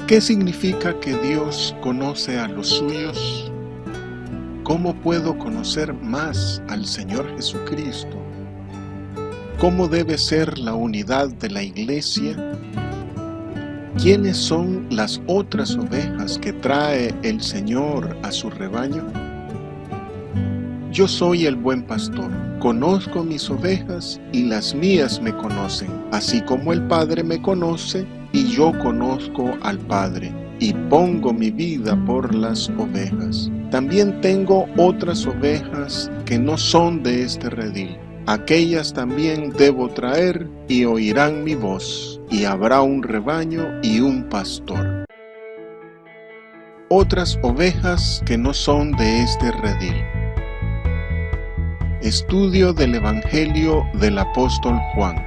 ¿Qué significa que Dios conoce a los suyos? ¿Cómo puedo conocer más al Señor Jesucristo? ¿Cómo debe ser la unidad de la iglesia? ¿Quiénes son las otras ovejas que trae el Señor a su rebaño? Yo soy el buen pastor, conozco mis ovejas y las mías me conocen, así como el Padre me conoce y yo conozco al Padre, y pongo mi vida por las ovejas. También tengo otras ovejas que no son de este redil. Aquellas también debo traer y oirán mi voz, y habrá un rebaño y un pastor. Otras ovejas que no son de este redil. Estudio del Evangelio del apóstol Juan.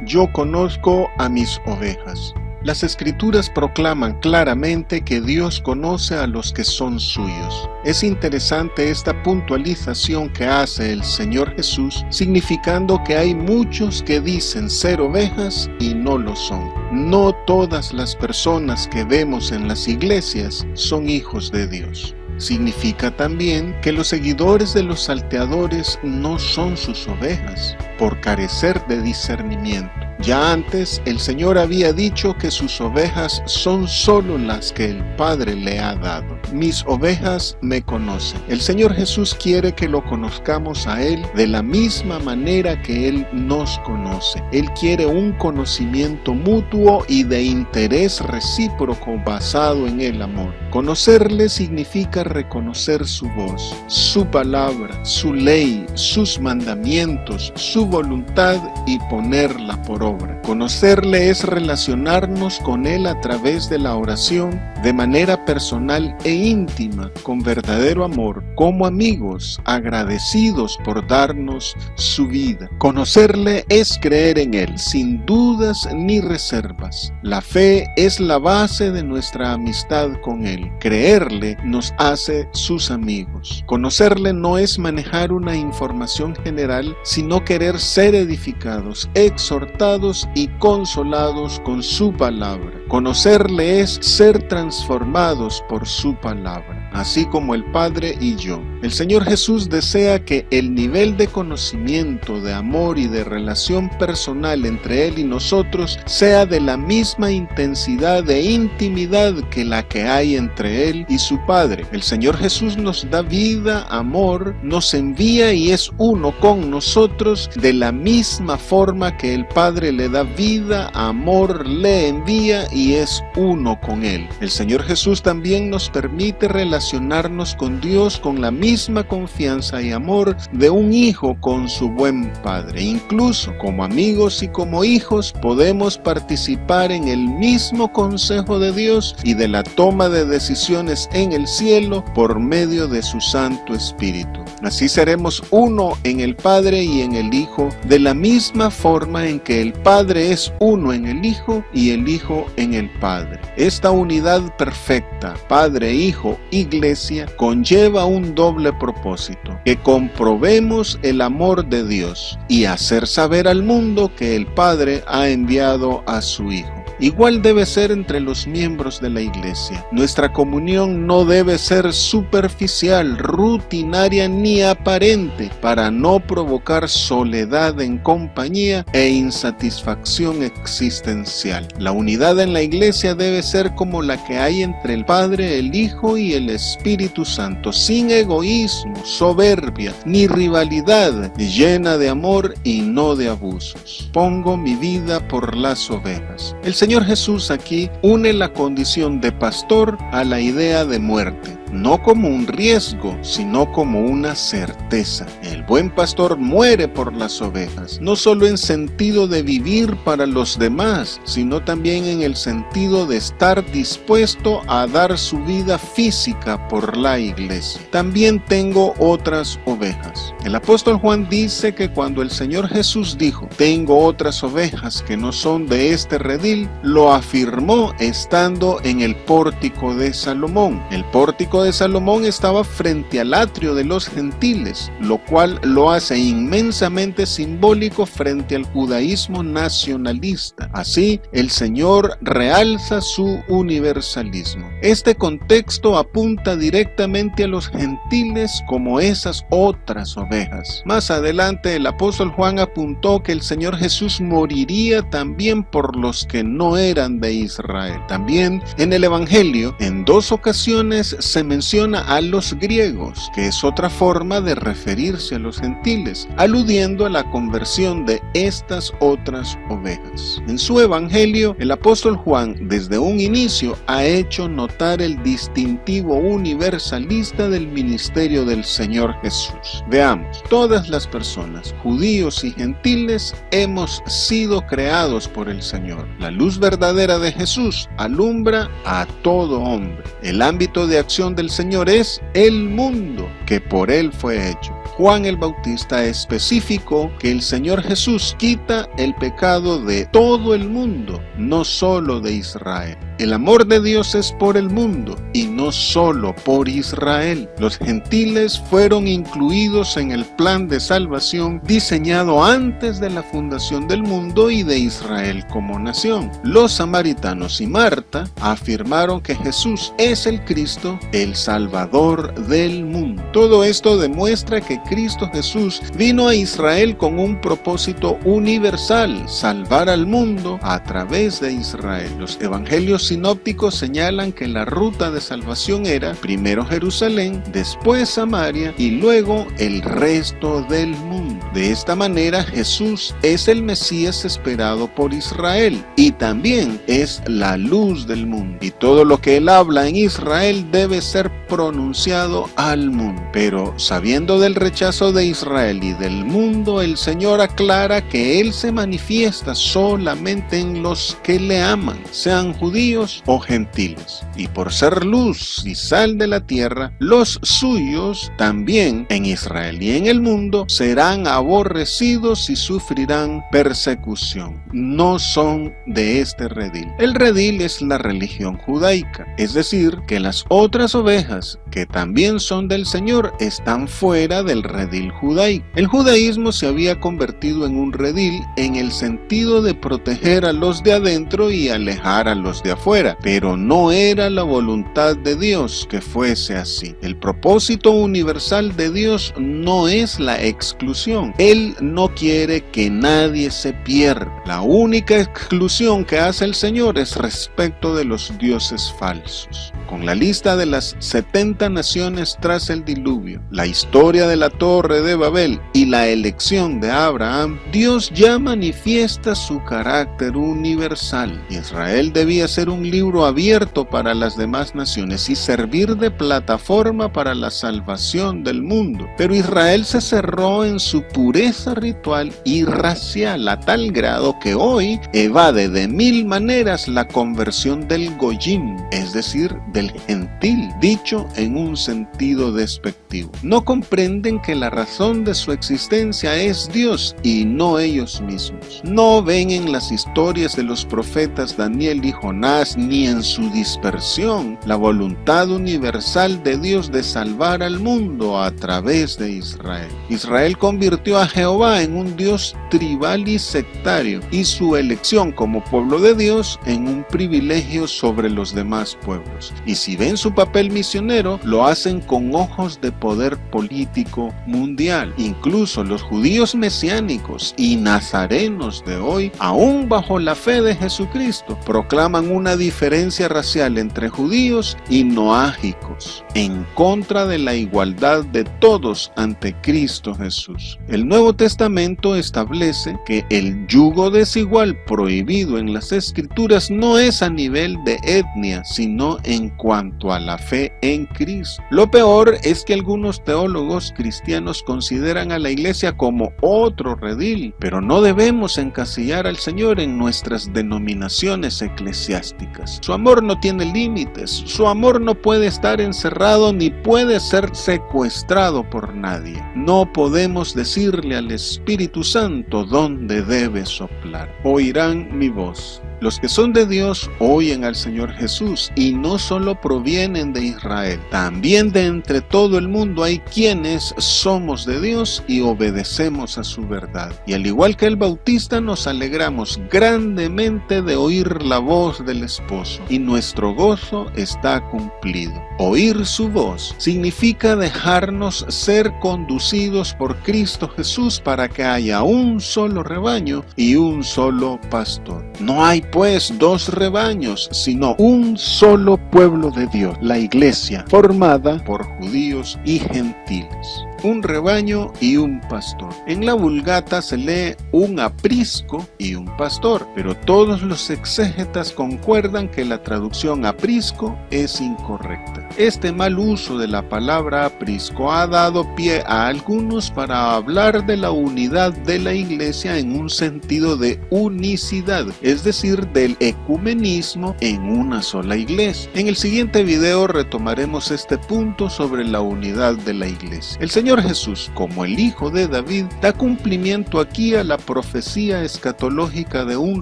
Yo conozco a mis ovejas. Las Escrituras proclaman claramente que Dios conoce a los que son suyos. Es interesante esta puntualización que hace el Señor Jesús, significando que hay muchos que dicen ser ovejas y no lo son. No todas las personas que vemos en las iglesias son hijos de Dios. Significa también que los seguidores de los salteadores no son sus ovejas, por carecer de discernimiento. Ya antes el Señor había dicho que sus ovejas son solo las que el Padre le ha dado. Mis ovejas me conocen. El Señor Jesús quiere que lo conozcamos a Él de la misma manera que Él nos conoce. Él quiere un conocimiento mutuo y de interés recíproco basado en el amor. Conocerle significa reconocer su voz, su palabra, su ley, sus mandamientos, su voluntad y ponerla por obra. Conocerle es relacionarnos con Él a través de la oración de manera personal e íntima, con verdadero amor, como amigos, agradecidos por darnos su vida. Conocerle es creer en Él, sin dudas ni reservas. La fe es la base de nuestra amistad con Él. Creerle nos hace sus amigos. Conocerle no es manejar una información general, sino querer ser edificados, exhortados y consolados con su palabra. Conocerle es ser transformados por su palabra, así como el Padre y yo. El Señor Jesús desea que el nivel de conocimiento, de amor y de relación personal entre Él y nosotros sea de la misma intensidad e intimidad que la que hay entre Él y su Padre. El Señor Jesús nos da vida, amor, nos envía y es uno con nosotros de la misma forma que el Padre le da vida, amor, le envía y es uno con Él. El Señor Jesús también nos permite relacionarnos con Dios con la misma confianza y amor de un hijo con su buen padre. Incluso como amigos y como hijos podemos participar en el mismo consejo de Dios y de la toma de decisiones en el cielo por medio de su Santo Espíritu. Así seremos uno en el Padre y en el Hijo, de la misma forma en que el Padre es uno en el Hijo y el Hijo en el Padre. Esta unidad perfecta, Padre, Hijo, Iglesia, conlleva un doble propósito: que comprobemos el amor de Dios y hacer saber al mundo que el Padre ha enviado a su Hijo. Igual debe ser entre los miembros de la iglesia. Nuestra comunión no debe ser superficial, rutinaria ni aparente, para no provocar soledad en compañía e insatisfacción existencial. La unidad en la iglesia debe ser como la que hay entre el Padre, el Hijo y el Espíritu Santo, sin egoísmo, soberbia ni rivalidad, llena de amor y no de abusos. Pongo mi vida por las ovejas. El Señor Jesús aquí une la condición de pastor a la idea de muerte, no como un riesgo, sino como una certeza. El buen pastor muere por las ovejas, no solo en sentido de vivir para los demás, sino también en el sentido de estar dispuesto a dar su vida física por la iglesia. También tengo otras ovejas. El apóstol Juan dice que cuando el Señor Jesús dijo, tengo otras ovejas que no son de este redil, lo afirmó estando en el pórtico de Salomón. El pórtico templo de Salomón estaba frente al atrio de los gentiles, lo cual lo hace inmensamente simbólico frente al judaísmo nacionalista. Así, el Señor realza su universalismo. Este contexto apunta directamente a los gentiles como esas otras ovejas. Más adelante, el apóstol Juan apuntó que el Señor Jesús moriría también por los que no eran de Israel. También en el Evangelio, en 2 ocasiones se menciona a los griegos, que es otra forma de referirse a los gentiles, aludiendo a la conversión de estas otras ovejas. En su Evangelio, el apóstol Juan, desde un inicio, ha hecho notar el distintivo universalista del ministerio del Señor Jesús. Veamos, todas las personas, judíos y gentiles, hemos sido creados por el Señor. La luz verdadera de Jesús alumbra a todo hombre. El ámbito de acción del Señor es el mundo que por Él fue hecho. Juan el Bautista especificó que el Señor Jesús quita el pecado de todo el mundo, no solo de Israel. El amor de Dios es por el mundo y no solo por Israel. Los gentiles fueron incluidos en el plan de salvación diseñado antes de la fundación del mundo y de Israel como nación. Los samaritanos y Marta afirmaron que Jesús es el Cristo, el Salvador del mundo. Todo esto demuestra que Cristo Jesús vino a Israel con un propósito universal: salvar al mundo a través de Israel. Los evangelios sinópticos señalan que la ruta de salvación era primero Jerusalén, después Samaria y luego el resto del mundo. De esta manera, Jesús es el Mesías esperado por Israel y también es la luz del mundo. Y todo lo que él habla en Israel debe ser pronunciado al mundo. Pero sabiendo del rechazo de Israel y del mundo, el Señor aclara que él se manifiesta solamente en los que le aman, sean judíos o gentiles. Y por ser luz y sal de la tierra, los suyos también en Israel y en el mundo serán aborrecidos y sufrirán persecución. No son de este redil. El redil es la religión judaica, es decir, que las otras ovejas que también son del Señor están fuera del redil judaico. El judaísmo se había convertido en un redil en el sentido de proteger a los de adentro y alejar a los de afuera, pero no era la voluntad de Dios que fuese así. El propósito universal de Dios no es la exclusión. Él no quiere que nadie se pierda. La única exclusión que hace el Señor es respecto de los dioses falsos. Con la lista de las 70 naciones tras el diluvio, la historia de la Torre de Babel y la elección de Abraham, Dios ya manifiesta su carácter universal. Israel debía ser un libro abierto para las demás naciones y servir de plataforma para la salvación del mundo. Pero Israel se cerró en su pureza ritual y racial a tal grado que hoy evade de 1000 maneras la conversión del goyim, es decir, del gentil, dicho en un sentido despectivo. No comprenden que la razón de su existencia es Dios y no ellos mismos. No ven en las historias de los profetas Daniel y Jonás ni en su dispersión la voluntad universal de Dios de salvar al mundo a través de Israel. Israel convirtió a Jehová en un Dios tribal y sectario y su elección como pueblo de Dios en un privilegio sobre los demás pueblos. Y si ven su papel misionero, lo hacen con ojos de poder político mundial. Incluso los judíos mesiánicos y nazarenos de hoy, aún bajo la fe de Jesucristo, proclaman una diferencia racial entre judíos y noágicos, en contra de la igualdad de todos ante Cristo Jesús. El Nuevo Testamento establece que el yugo desigual prohibido en las Escrituras no es a nivel de etnia, sino en cuanto a la fe en Cristo. Lo peor es que algunos teólogos cristianos consideran a la iglesia como otro redil, pero no debemos encasillar al Señor en nuestras denominaciones eclesiásticas. Su amor no tiene límites, su amor no puede estar encerrado ni puede ser secuestrado por nadie. No podemos decirle al Espíritu Santo dónde debe soplar. Oirán mi voz. Los que son de Dios oyen al Señor Jesús y no solo provienen de Israel, también de entre todo el mundo hay quienes somos de Dios y obedecemos a su verdad. Y al igual que el Bautista nos alegramos grandemente de oír la voz del esposo y nuestro gozo está cumplido. Oír su voz significa dejarnos ser conducidos por Cristo Jesús para que haya un solo rebaño y un solo pastor. No hay pues dos rebaños, sino un solo pueblo de Dios, la iglesia, formada por judíos y gentiles. Un rebaño y un pastor. En la Vulgata se lee un aprisco y un pastor, pero todos los exégetas concuerdan que la traducción aprisco es incorrecta. Este mal uso de la palabra aprisco ha dado pie a algunos para hablar de la unidad de la iglesia en un sentido de unicidad, es decir, del ecumenismo en una sola iglesia. En el siguiente video retomaremos este punto sobre la unidad de la iglesia. El Señor Jesús, como el Hijo de David, da cumplimiento aquí a la profecía escatológica de un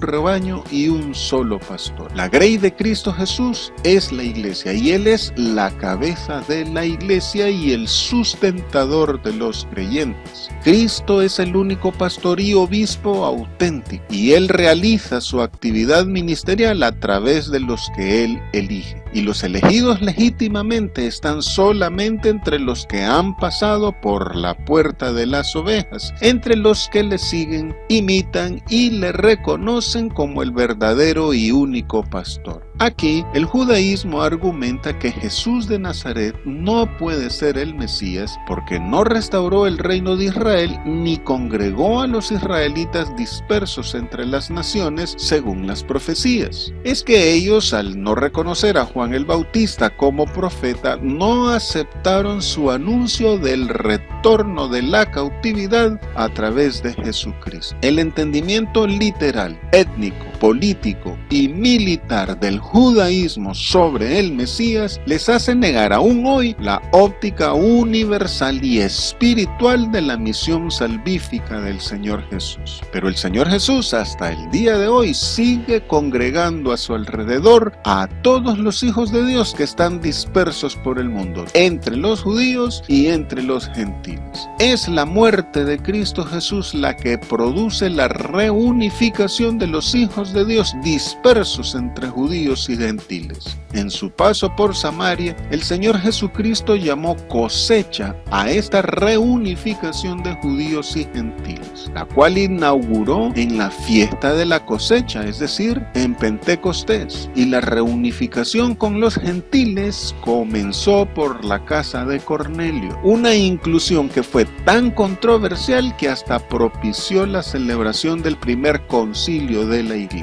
rebaño y un solo pastor. La grey de Cristo Jesús es la iglesia y Él es la cabeza de la iglesia y el sustentador de los creyentes. Cristo es el único pastor y obispo auténtico y Él realiza su actividad ministerial a través de los que Él elige. Y los elegidos legítimamente están solamente entre los que han pasado por la puerta de las ovejas, entre los que le siguen, imitan y le reconocen como el verdadero y único pastor. Aquí, el judaísmo argumenta que Jesús de Nazaret no puede ser el Mesías porque no restauró el reino de Israel ni congregó a los israelitas dispersos entre las naciones según las profecías. Es que ellos, al no reconocer a Juan el Bautista como profeta, no aceptaron su anuncio del retorno de la cautividad a través de Jesucristo. El entendimiento literal, étnico, político y militar del judaísmo sobre el Mesías les hace negar aún hoy la óptica universal y espiritual de la misión salvífica del Señor Jesús. Pero el Señor Jesús hasta el día de hoy sigue congregando a su alrededor a todos los hijos de Dios que están dispersos por el mundo, entre los judíos y entre los gentiles. Es la muerte de Cristo Jesús la que produce la reunificación de los hijos de Dios dispersos entre judíos y gentiles. En su paso por Samaria, el Señor Jesucristo llamó cosecha a esta reunificación de judíos y gentiles, la cual inauguró en la fiesta de la cosecha, es decir, en Pentecostés, y la reunificación con los gentiles comenzó por la casa de Cornelio, una inclusión que fue tan controversial que hasta propició la celebración del primer concilio de la iglesia.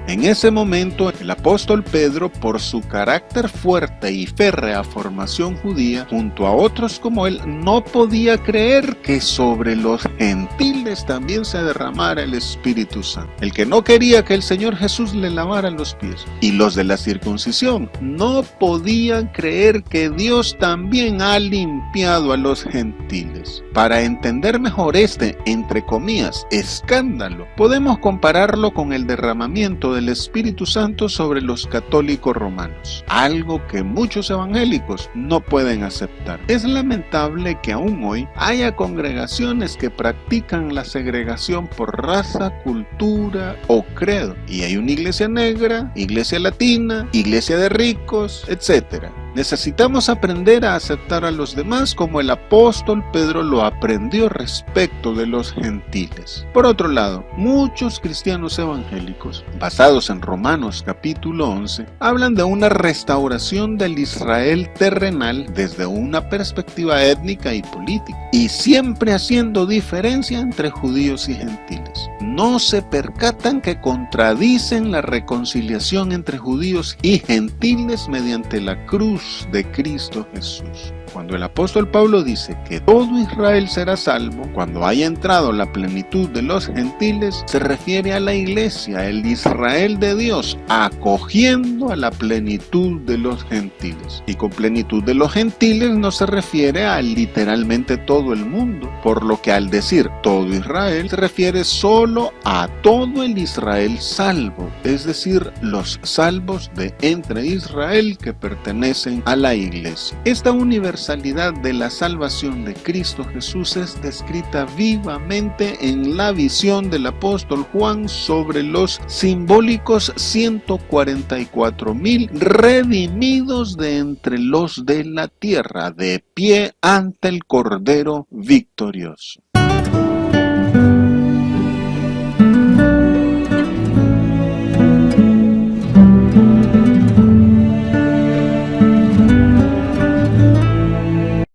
En ese momento, el apóstol Pedro, por su carácter fuerte y férrea formación judía, junto a otros como él, no podía creer que sobre los gentiles también se derramara el Espíritu Santo. El que no quería que el Señor Jesús le lavara los pies. Y los de la circuncisión no podían creer que Dios también ha limpiado a los gentiles. Para entender mejor este, entre comillas, escándalo, podemos compararlo con el derramamiento del Espíritu Santo sobre los católicos romanos, algo que muchos evangélicos no pueden aceptar. Es lamentable que aún hoy haya congregaciones que practican la segregación por raza, cultura o credo, y hay una iglesia negra, iglesia latina, iglesia de ricos, etc. Necesitamos aprender a aceptar a los demás como el apóstol Pedro lo aprendió respecto de los gentiles. Por otro lado, muchos cristianos evangélicos, basados en Romanos capítulo 11, hablan de una restauración del Israel terrenal desde una perspectiva étnica y política, y siempre haciendo diferencia entre judíos y gentiles. No se percatan que contradicen la reconciliación entre judíos y gentiles mediante la cruz salvos de Cristo Jesús. Cuando el apóstol Pablo dice que todo Israel será salvo, cuando haya entrado la plenitud de los gentiles, se refiere a la iglesia, el Israel de Dios, acogiendo a la plenitud de los gentiles. Y con plenitud de los gentiles no se refiere a literalmente todo el mundo, por lo que al decir todo Israel se refiere solo a todo el Israel salvo, es decir, los salvos de entre Israel que pertenecen a la iglesia. Esta universalidad de la salvación de Cristo Jesús es descrita vivamente en la visión del apóstol Juan sobre los simbólicos 144,000 redimidos de entre los de la tierra, de pie ante el Cordero victorioso.